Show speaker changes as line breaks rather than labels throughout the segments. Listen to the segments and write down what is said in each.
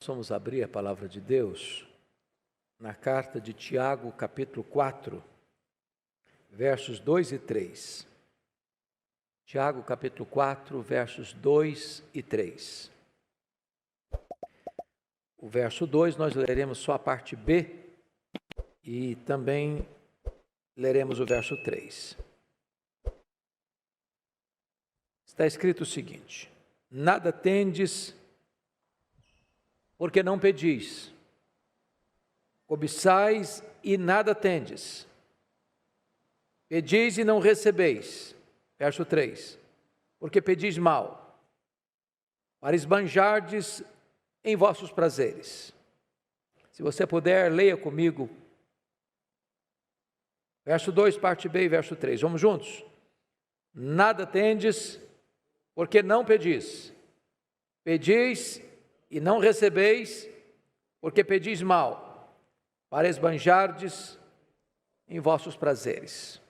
Vamos abrir a palavra de Deus na carta de Tiago, capítulo 4, versos 2 e 3. Tiago, capítulo 4, versos 2 e 3. O verso 2 nós leremos só a parte B e também leremos o verso 3. Está escrito o seguinte: nada tendes porque não pedis, cobiçais e nada tendes, pedis e não recebeis. Verso 3, porque pedis mal, para esbanjardes em vossos prazeres. Se você puder, leia comigo, verso 2, parte B e verso 3, vamos juntos? Nada tendes, porque não pedis, pedis e não recebeis, porque pedis mal, para esbanjardes em vossos prazeres.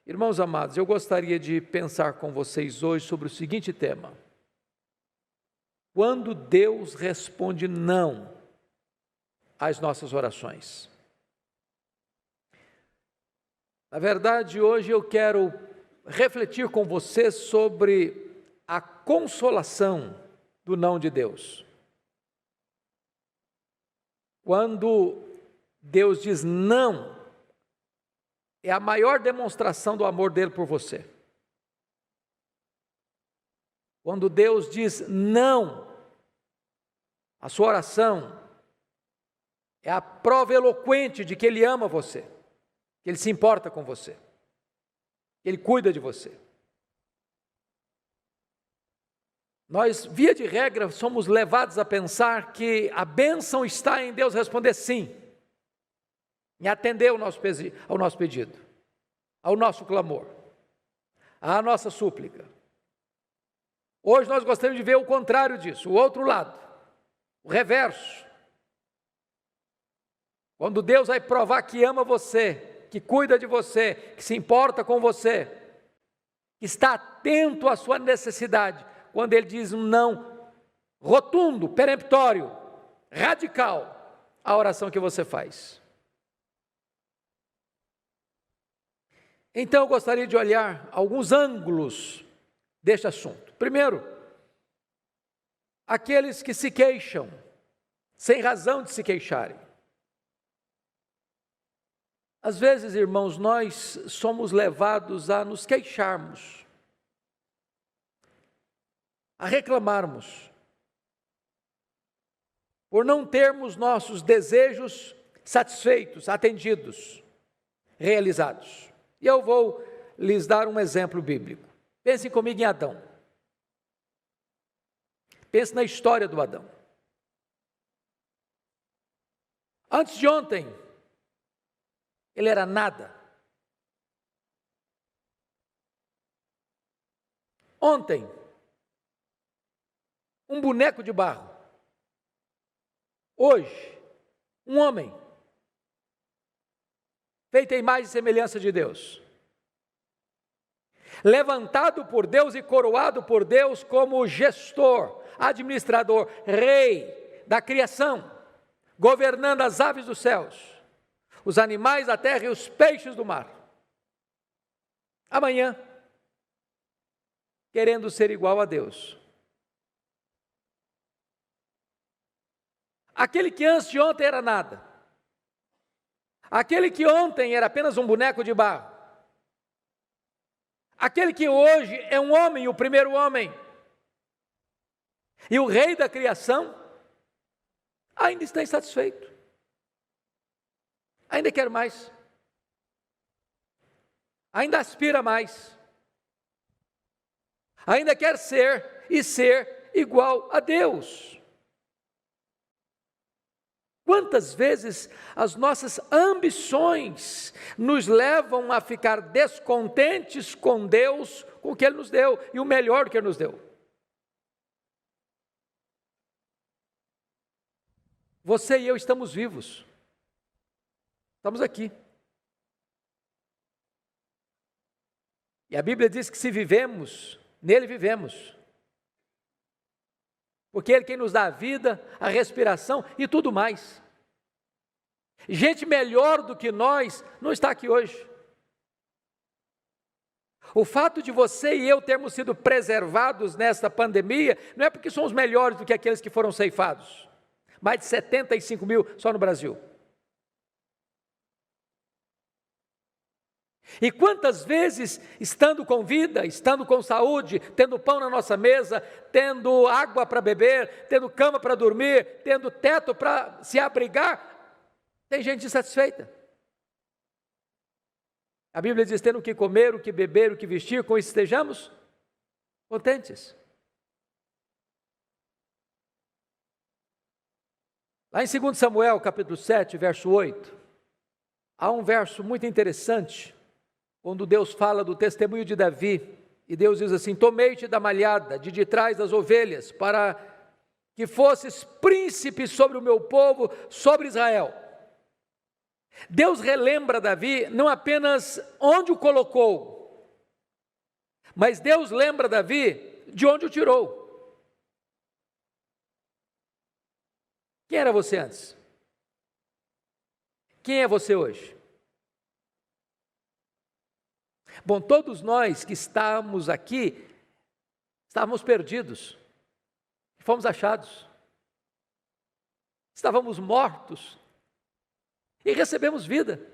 Irmãos amados, eu gostaria de pensar com vocês hoje sobre o seguinte tema: quando Deus responde não às nossas orações. Na verdade, hoje eu quero refletir com você sobre a consolação do não de Deus. Quando Deus diz não, é a maior demonstração do amor dele por você. Quando Deus diz não, a sua oração é a prova eloquente de que Ele ama você, que Ele se importa com você, que Ele cuida de você. Nós, via de regra, somos levados a pensar que a bênção está em Deus responder sim, em atender ao nosso pedido, ao nosso clamor, à nossa súplica. Hoje nós gostaríamos de ver o contrário disso, o outro lado, o reverso. Quando Deus vai provar que ama você, que cuida de você, que se importa com você, que está atento à sua necessidade, quando Ele diz um não rotundo, peremptório, radical, à oração que você faz. Então eu gostaria de olhar alguns ângulos deste assunto. Primeiro, aqueles que se queixam, sem razão de se queixarem. Às vezes, irmãos, nós somos levados a nos queixarmos, a reclamarmos, por não termos nossos desejos satisfeitos, atendidos, realizados. E eu vou lhes dar um exemplo bíblico. Pensem comigo em Adão. Pense na história do Adão. Antes de ontem, ele era nada. Ontem, um boneco de barro. Hoje, um homem, feito em imagem e semelhança de Deus, levantado por Deus e coroado por Deus como gestor, administrador, rei da criação, governando as aves dos céus, os animais da terra e os peixes do mar. Amanhã, querendo ser igual a Deus. Aquele que antes de ontem era nada, aquele que ontem era apenas um boneco de barro, aquele que hoje é um homem, o primeiro homem, e o rei da criação, ainda está insatisfeito, ainda quer mais, ainda aspira mais, ainda quer ser igual a Deus. Quantas vezes as nossas ambições nos levam a ficar descontentes com Deus, com o que Ele nos deu, e o melhor que Ele nos deu. Você e eu estamos vivos. Estamos aqui. E a Bíblia diz que se vivemos, nele vivemos. porque Ele é quem nos dá a vida, a respiração e tudo mais. Gente melhor do que nós não está aqui hoje. O fato de você e eu termos sido preservados nesta pandemia, não é porque somos melhores do que aqueles que foram ceifados. Mais de 75 mil só no Brasil. E quantas vezes, estando com vida, estando com saúde, tendo pão na nossa mesa, tendo água para beber, tendo cama para dormir, tendo teto para se abrigar, tem gente insatisfeita. A Bíblia diz, tendo o que comer, o que beber, o que vestir, com isso estejamos contentes. Lá em 2 Samuel, capítulo 7, verso 8, há um verso muito interessante, quando Deus fala do testemunho de Davi, e Deus diz assim, tomei-te da malhada, de trás das ovelhas, para que fosses príncipe sobre o meu povo, sobre Israel. Deus relembra Davi não apenas onde o colocou, mas Deus lembra Davi de onde o tirou. Quem era você antes? Quem é você hoje? Bom, todos nós que estamos aqui, estávamos perdidos, fomos achados, estávamos mortos, e recebemos vida.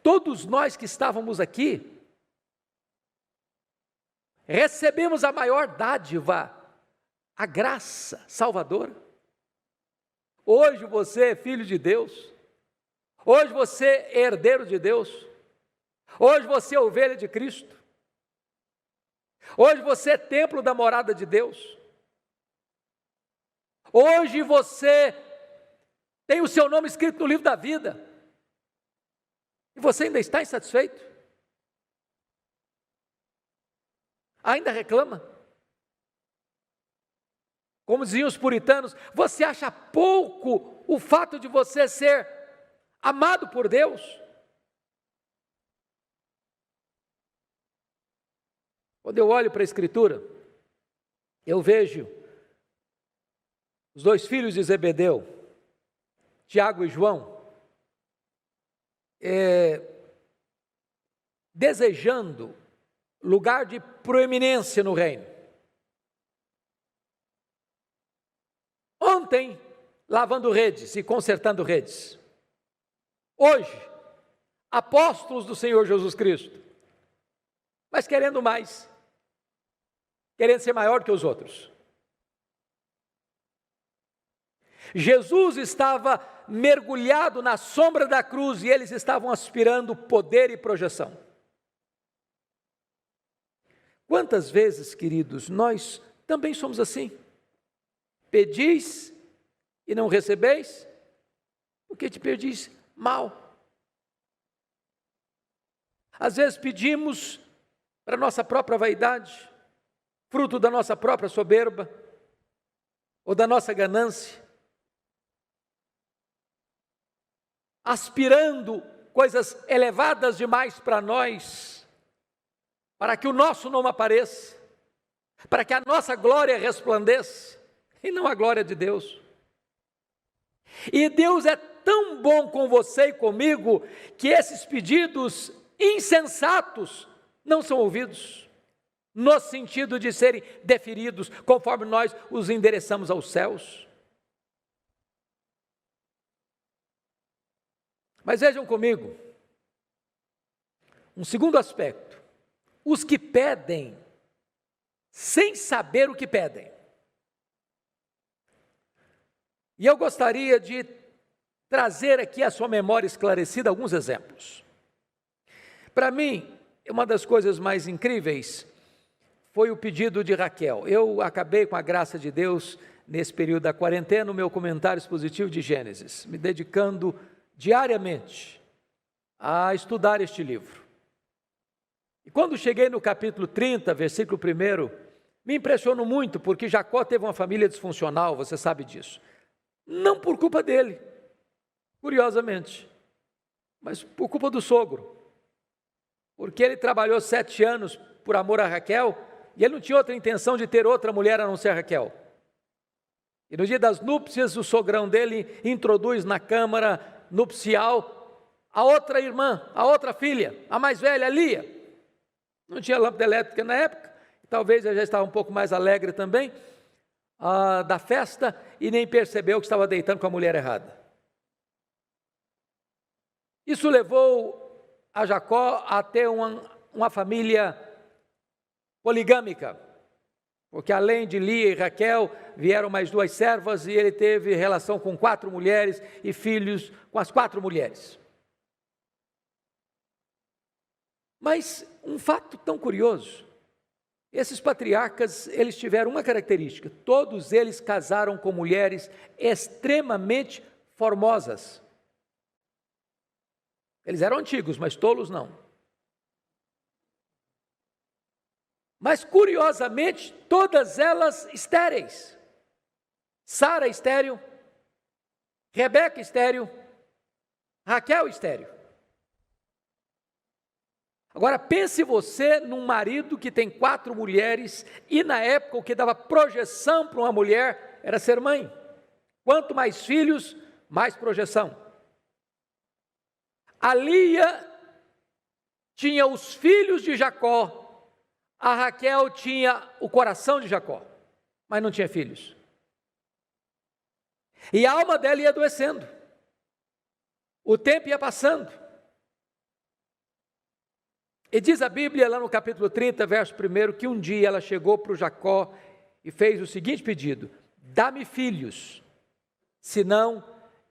Todos nós que estávamos aqui, recebemos a maior dádiva, a graça salvadora. Hoje você é filho de Deus, hoje você é herdeiro de Deus, hoje você é ovelha de Cristo, hoje você é templo da morada de Deus. Hoje você tem o seu nome escrito no livro da vida, e você ainda está insatisfeito? Ainda reclama? Como diziam os puritanos, você acha pouco o fato de você ser amado por Deus? Quando eu olho para a Escritura, eu vejo os dois filhos de Zebedeu, Tiago e João, desejando lugar de proeminência no reino. Ontem, lavando redes e consertando redes. Hoje, apóstolos do Senhor Jesus Cristo, mas querendo mais, querendo ser maior que os outros. Jesus estava mergulhado na sombra da cruz e eles estavam aspirando poder e projeção. Quantas vezes, queridos, nós também somos assim? Pedis e não recebeis, porque te pedis mal. Às vezes pedimos para nossa própria vaidade, fruto da nossa própria soberba, ou da nossa ganância, aspirando coisas elevadas demais para nós, para que o nosso nome apareça, para que a nossa glória resplandeça, e não a glória de Deus. E Deus é tão bom com você e comigo, que esses pedidos insensatos não são ouvidos, no sentido de serem deferidos, conforme nós os endereçamos aos céus. Mas vejam comigo, um segundo aspecto, os que pedem, sem saber o que pedem. E eu gostaria de trazer aqui à sua memória esclarecida alguns exemplos. Para mim, uma das coisas mais incríveis foi o pedido de Raquel. Eu acabei, com a graça de Deus, nesse período da quarentena, o meu comentário expositivo de Gênesis, me dedicando diariamente a estudar este livro. E quando cheguei no capítulo 30, versículo 1, me impressionou muito, porque Jacó teve uma família disfuncional, você sabe disso. Não por culpa dele, curiosamente, mas por culpa do sogro. Porque ele trabalhou 7 anos por amor a Raquel, e ele não tinha outra intenção de ter outra mulher a não ser Raquel. E no dia das núpcias, o sogrão dele introduz na câmara nupcial a outra irmã, a outra filha, a mais velha, a Lia. Não tinha lâmpada elétrica na época, talvez ele já estava um pouco mais alegre também, da festa, e nem percebeu que estava deitando com a mulher errada. Isso levou a Jacó a ter uma família poligâmica, porque além de Lia e Raquel, vieram mais 2 servas, e ele teve relação com 4 mulheres e filhos com as 4 mulheres. Mas um fato tão curioso, esses patriarcas, eles tiveram uma característica: todos eles casaram com mulheres extremamente formosas. Eles eram antigos, mas tolos não. Mas curiosamente, todas elas estéreis. Sara estéril, Rebeca estéril, Raquel estéril. Agora pense você num marido que tem 4 mulheres, e na época o que dava projeção para uma mulher era ser mãe. Quanto mais filhos, mais projeção. A Lia tinha os filhos de Jacó, a Raquel tinha o coração de Jacó, mas não tinha filhos. E a alma dela ia adoecendo, o tempo ia passando. E diz a Bíblia, lá no capítulo 30, verso 1, que um dia ela chegou para o Jacó e fez o seguinte pedido: dá-me filhos, senão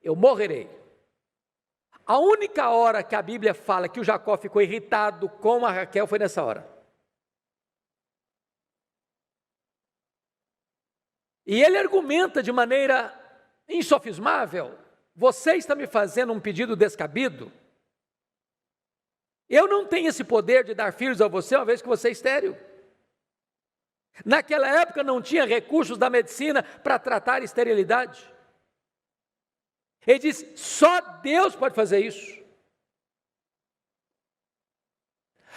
eu morrerei. A única hora que a Bíblia fala que o Jacó ficou irritado com a Raquel foi nessa hora. E ele argumenta de maneira insofismável: você está me fazendo um pedido descabido? Eu não tenho esse poder de dar filhos a você, uma vez que você é estéril. Naquela época não tinha recursos da medicina para tratar esterilidade. Ele diz: só Deus pode fazer isso.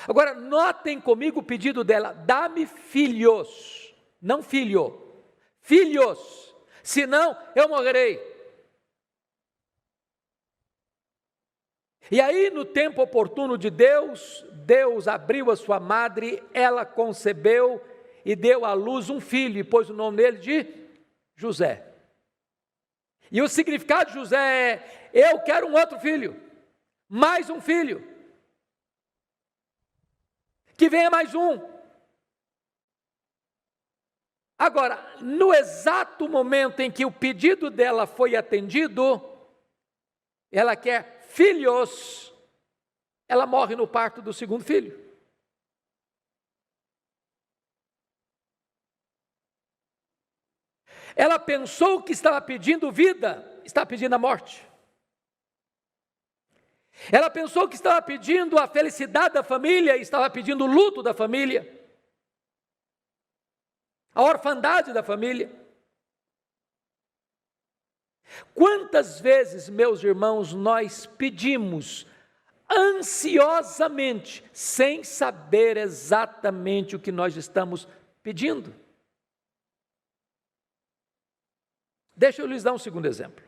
Agora, notem comigo o pedido dela: dá-me filhos, não filho, filhos, senão eu morrerei. E aí, no tempo oportuno de Deus, Deus abriu a sua madre, ela concebeu e deu à luz um filho, e pôs o nome dele de José. E o significado de José é: eu quero um outro filho, mais um filho, que venha mais um. Agora, no exato momento em que o pedido dela foi atendido, ela quer filhos, ela morre no parto do segundo filho. Ela pensou que estava pedindo vida, está pedindo a morte. Ela pensou que estava pedindo a felicidade da família, estava pedindo o luto da família, a orfandade da família. Quantas vezes, meus irmãos, nós pedimos ansiosamente, sem saber exatamente o que nós estamos pedindo? Deixa eu lhes dar um segundo exemplo.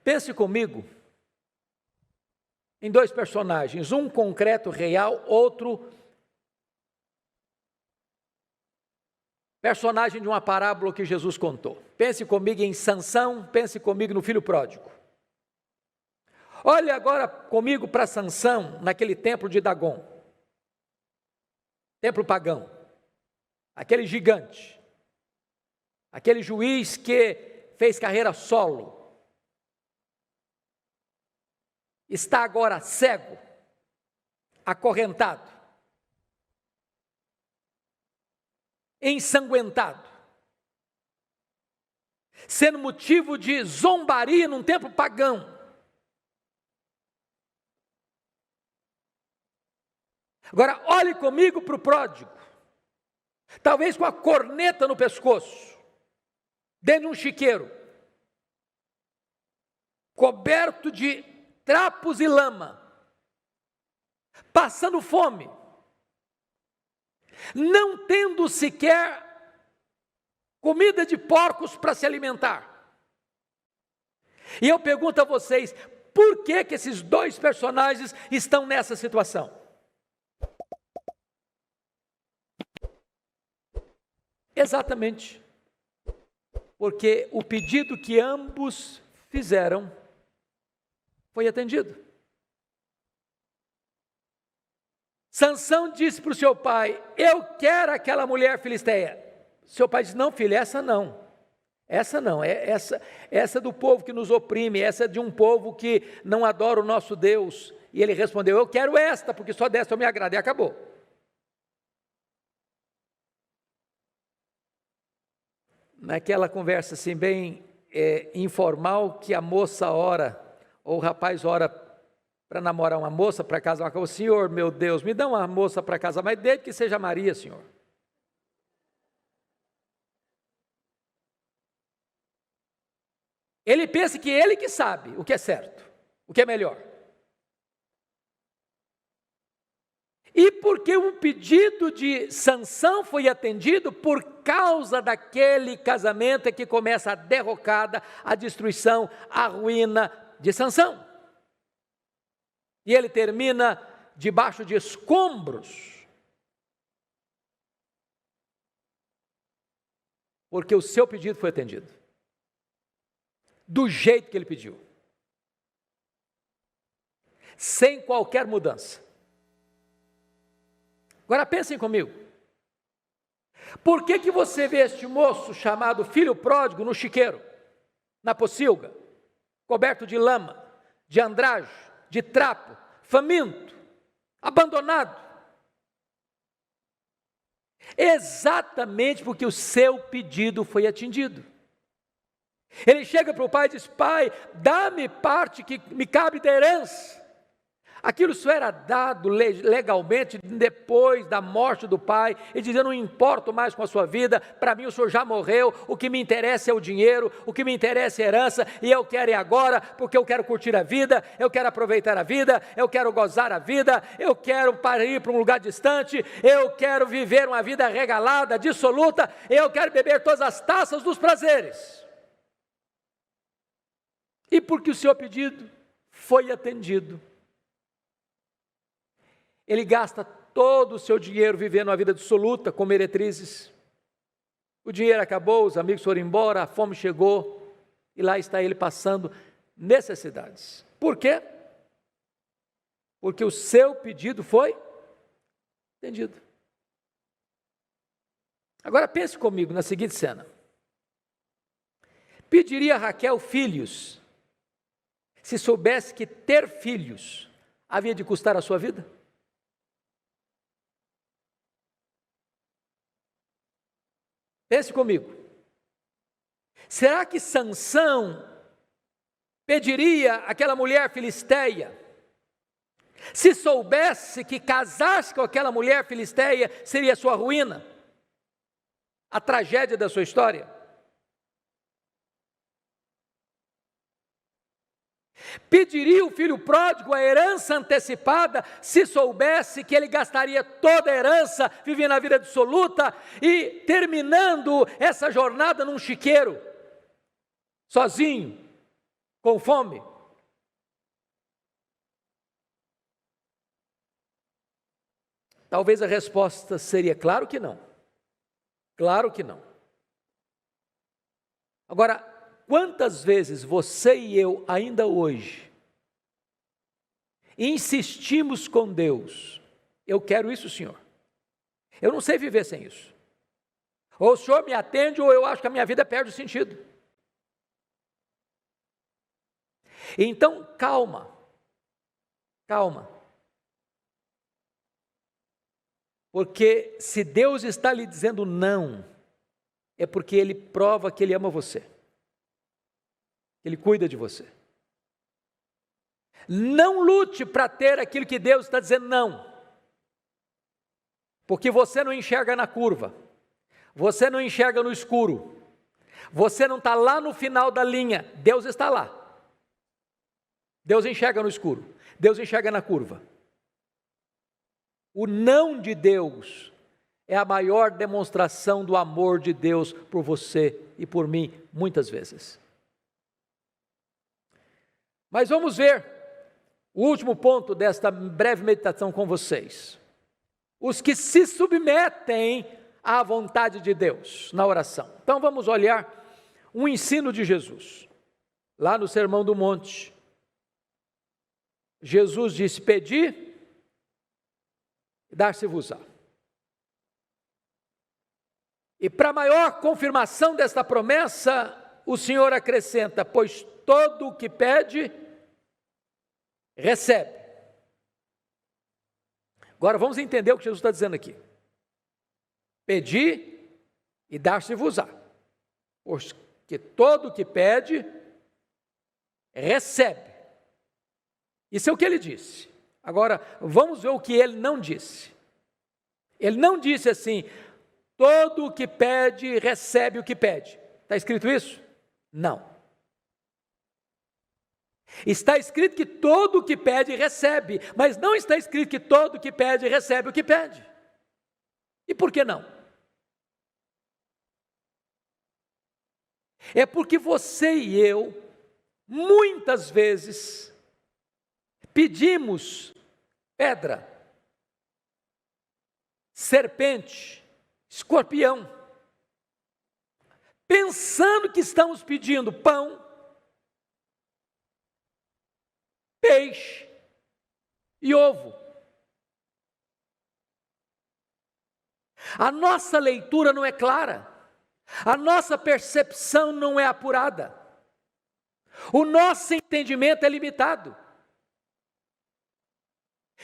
Pense comigo em 2 personagens, um concreto, real, outro personagem de uma parábola que Jesus contou. Pense comigo em Sansão, pense comigo no filho pródigo. Olhe agora comigo para Sansão, naquele templo de Dagon, templo pagão, aquele gigante, aquele juiz que fez carreira solo, está agora cego, acorrentado, ensanguentado, sendo motivo de zombaria num templo pagão. Agora, olhe comigo para o pródigo, talvez com a corneta no pescoço, dentro de um chiqueiro, coberto de trapos e lama, passando fome, não tendo sequer comida de porcos para se alimentar. E eu pergunto a vocês, por que que esses dois personagens estão nessa situação? Exatamente, porque o pedido que ambos fizeram foi atendido. Sansão disse para o seu pai: eu quero aquela mulher filisteia. Seu pai disse: não, filho, essa não. Essa não, essa do povo que nos oprime, essa de um povo que não adora o nosso Deus. E ele respondeu: eu quero esta, porque só desta eu me agrado. E acabou. Naquela conversa assim bem informal, que a moça ora, ou o rapaz ora para namorar uma moça para casar com o Senhor, meu Deus, me dá uma moça para casar, mas desde que seja Maria, Senhor. Ele pensa que ele que sabe o que é certo, o que é melhor. E porque o pedido de Sansão foi atendido, por causa daquele casamento é que começa a derrocada, a destruição, a ruína de Sansão. E ele termina debaixo de escombros, porque o seu pedido foi atendido, do jeito que ele pediu, sem qualquer mudança. Agora pensem comigo, por que que você vê este moço chamado filho pródigo no chiqueiro, na pocilga, coberto de lama, de andrajo, de trapo, faminto, abandonado? Exatamente porque o seu pedido foi atendido. Ele chega para o pai e diz: pai, dá-me parte que me cabe da herança. Aquilo só era dado legalmente depois da morte do pai. Ele dizia: eu não importo mais com a sua vida, para mim o senhor já morreu, o que me interessa é o dinheiro, o que me interessa é a herança, e eu quero ir agora, porque eu quero curtir a vida, eu quero aproveitar a vida, eu quero gozar a vida, eu quero ir para um lugar distante, eu quero viver uma vida regalada, dissoluta, eu quero beber todas as taças dos prazeres. E porque o seu pedido foi atendido, ele gasta todo o seu dinheiro vivendo uma vida dissoluta, com meretrizes. O dinheiro acabou, os amigos foram embora, a fome chegou, e lá está ele passando necessidades. Por quê? Porque o seu pedido foi atendido. Agora pense comigo na seguinte cena: pediria Raquel filhos, se soubesse que ter filhos havia de custar a sua vida? Pense comigo. Será que Sansão pediria àquela mulher filisteia, se soubesse que casar-se com aquela mulher filisteia seria a sua ruína, a tragédia da sua história? Pediria o filho pródigo a herança antecipada, se soubesse que ele gastaria toda a herança, vivendo a vida dissoluta e terminando essa jornada num chiqueiro, sozinho, com fome? Talvez a resposta seria: claro que não. Claro que não. Agora, quantas vezes você e eu, ainda hoje, insistimos com Deus: eu quero isso, Senhor, eu não sei viver sem isso, ou o Senhor me atende, ou eu acho que a minha vida perde o sentido. Então, calma, porque se Deus está lhe dizendo não, é porque Ele prova que Ele ama você, Ele cuida de você. Não lute para ter aquilo que Deus está dizendo não, porque você não enxerga na curva, você não enxerga no escuro, você não está lá no final da linha. Deus está lá. Deus enxerga no escuro, Deus enxerga na curva. O não de Deus é a maior demonstração do amor de Deus por você e por mim, muitas vezes. Mas vamos ver o último ponto desta breve meditação com vocês. Os que se submetem à vontade de Deus na oração. Então vamos olhar um ensino de Jesus. Lá no Sermão do Monte, Jesus disse: pedi, dar-se-vos-á. E para maior confirmação desta promessa, o Senhor acrescenta: pois todo o que pede, recebe. Agora vamos entender o que Jesus está dizendo aqui. Pedi e dar-se-vos-á. Porque todo o que pede, recebe. Isso é o que ele disse. Agora, vamos ver o que ele não disse. Ele não disse assim: todo o que pede, recebe o que pede. Está escrito isso? Não. Está escrito que todo o que pede, recebe. Mas não está escrito que todo o que pede, recebe o que pede. E por que não? É porque você e eu, muitas vezes, pedimos pedra, serpente, escorpião, pensando que estamos pedindo pão, peixe e ovo. A nossa leitura não é clara, a nossa percepção não é apurada, o nosso entendimento é limitado.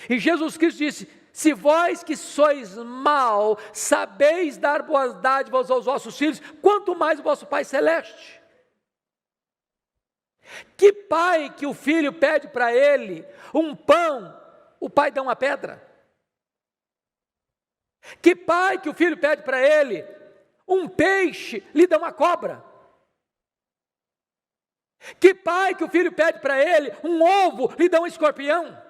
E Jesus Cristo disse: se vós que sois mau, sabeis dar boas dádivas aos vossos filhos, quanto mais o vosso Pai Celeste. Que pai que o filho pede para ele um pão, o pai dá uma pedra? Que pai que o filho pede para ele um peixe, lhe dá uma cobra? Que pai que o filho pede para ele um ovo, lhe dá um escorpião?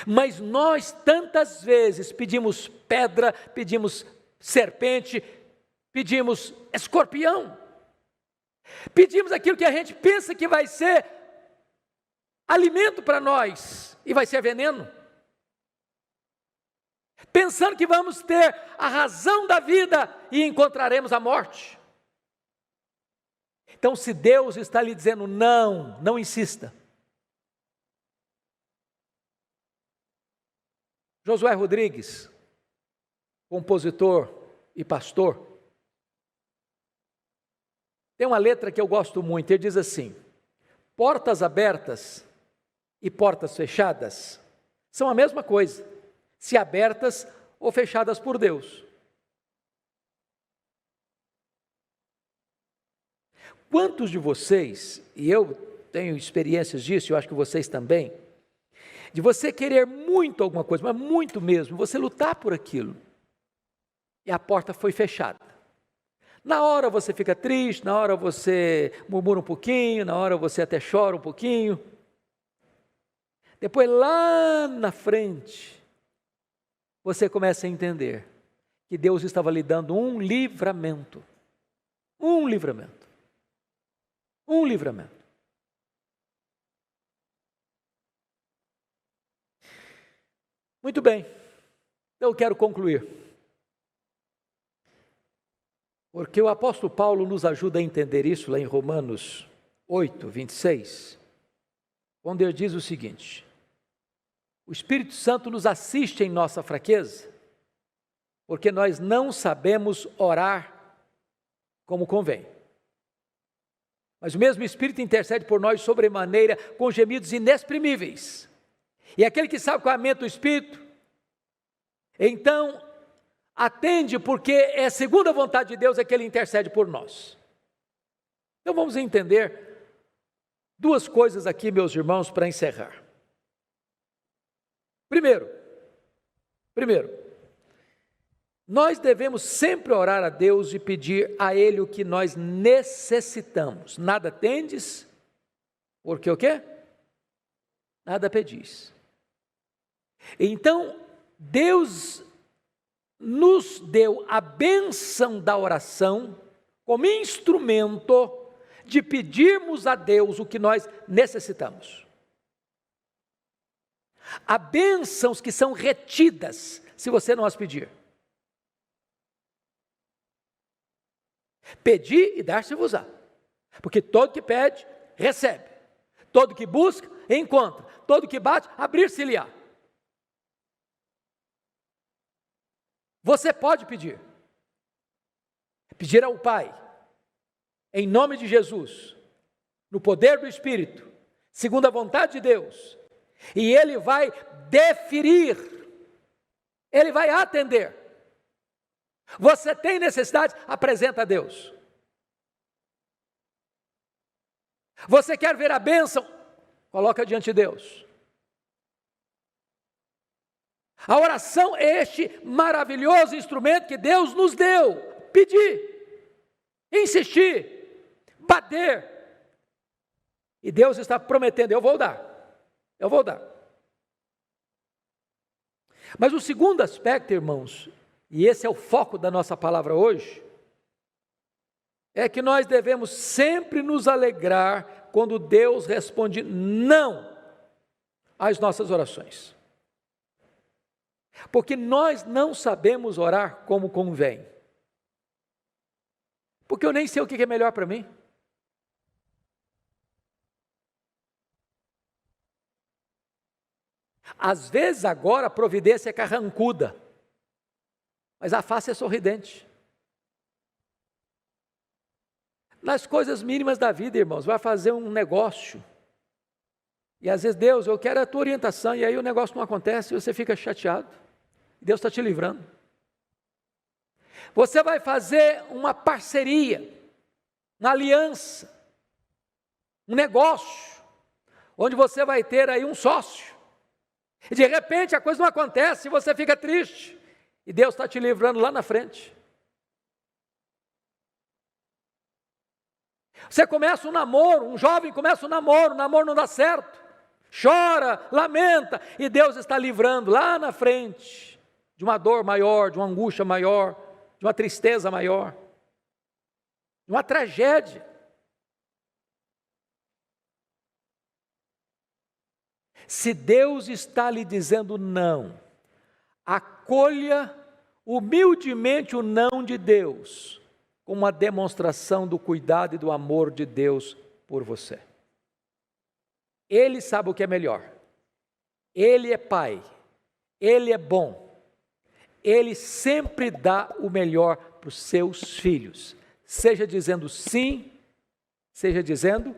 Mas nós tantas vezes pedimos pedra, pedimos serpente, pedimos escorpião. Pedimos aquilo que a gente pensa que vai ser alimento para nós e vai ser veneno. Pensando que vamos ter a razão da vida e encontraremos a morte. Então, se Deus está lhe dizendo não, não insista. Josué Rodrigues, compositor e pastor, tem uma letra que eu gosto muito. Ele diz assim: portas abertas e portas fechadas são a mesma coisa, se abertas ou fechadas por Deus. Quantos de vocês, e eu tenho experiências disso, eu acho que vocês também, de você querer muito alguma coisa, mas muito mesmo, você lutar por aquilo, e a porta foi fechada. Na hora você fica triste, na hora você murmura um pouquinho, na hora você até chora um pouquinho. Depois, lá na frente, você começa a entender que Deus estava lhe dando um livramento. Um livramento. Um livramento. Muito bem, então eu quero concluir. Porque o apóstolo Paulo nos ajuda a entender isso lá em Romanos 8, 26, quando ele diz o seguinte: o Espírito Santo nos assiste em nossa fraqueza, porque nós não sabemos orar como convém. Mas o mesmo Espírito intercede por nós sobremaneira com gemidos inexprimíveis. E aquele que sabe qual é a mente do Espírito, então atende, porque é segundo a vontade de Deus é que Ele intercede por nós. Então vamos entender duas coisas aqui, meus irmãos, para encerrar. Primeiro, nós devemos sempre orar a Deus e pedir a Ele o que nós necessitamos. Nada tendes, porque o quê? Nada pedis. Então, Deus nos deu a bênção da oração como instrumento de pedirmos a Deus o que nós necessitamos. Há bênçãos que são retidas se você não as pedir. Pedi e dar-se-vos-á, porque todo que pede, recebe, todo que busca, encontra, todo que bate, abrir-se-lhe-á. Você pode pedir ao Pai, em nome de Jesus, no poder do Espírito, segundo a vontade de Deus, e Ele vai deferir, Ele vai atender. Você tem necessidade? Apresenta a Deus. Você quer ver a bênção? Coloca diante de Deus. A oração é este maravilhoso instrumento que Deus nos deu. Pedir, insistir, bater. E Deus está prometendo, eu vou dar. Mas o segundo aspecto, irmãos, e esse é o foco da nossa palavra hoje, é que nós devemos sempre nos alegrar quando Deus responde não às nossas orações. Porque nós não sabemos orar como convém. Porque eu nem sei o que é melhor para mim. Às vezes agora a providência é carrancuda, mas a face é sorridente. Nas coisas mínimas da vida, irmãos, vai fazer um negócio. E às vezes, Deus, eu quero a tua orientação, e aí o negócio não acontece, e você fica chateado. Deus está te livrando. Você vai fazer uma parceria, uma aliança, um negócio, onde você vai ter aí um sócio. E de repente a coisa não acontece, e você fica triste. E Deus está te livrando lá na frente. Você começa um namoro, um jovem começa um namoro, o namoro não dá certo. Chora, lamenta, e Deus está livrando lá na frente de uma dor maior, de uma angústia maior, de uma tristeza maior, de uma tragédia. Se Deus está lhe dizendo não, acolha humildemente o não de Deus, como uma demonstração do cuidado e do amor de Deus por você. Ele sabe o que é melhor. Ele é Pai. Ele é bom. Ele sempre dá o melhor para os seus filhos. Seja dizendo sim, seja dizendo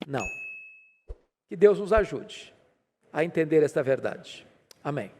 não. Que Deus nos ajude a entender esta verdade. Amém.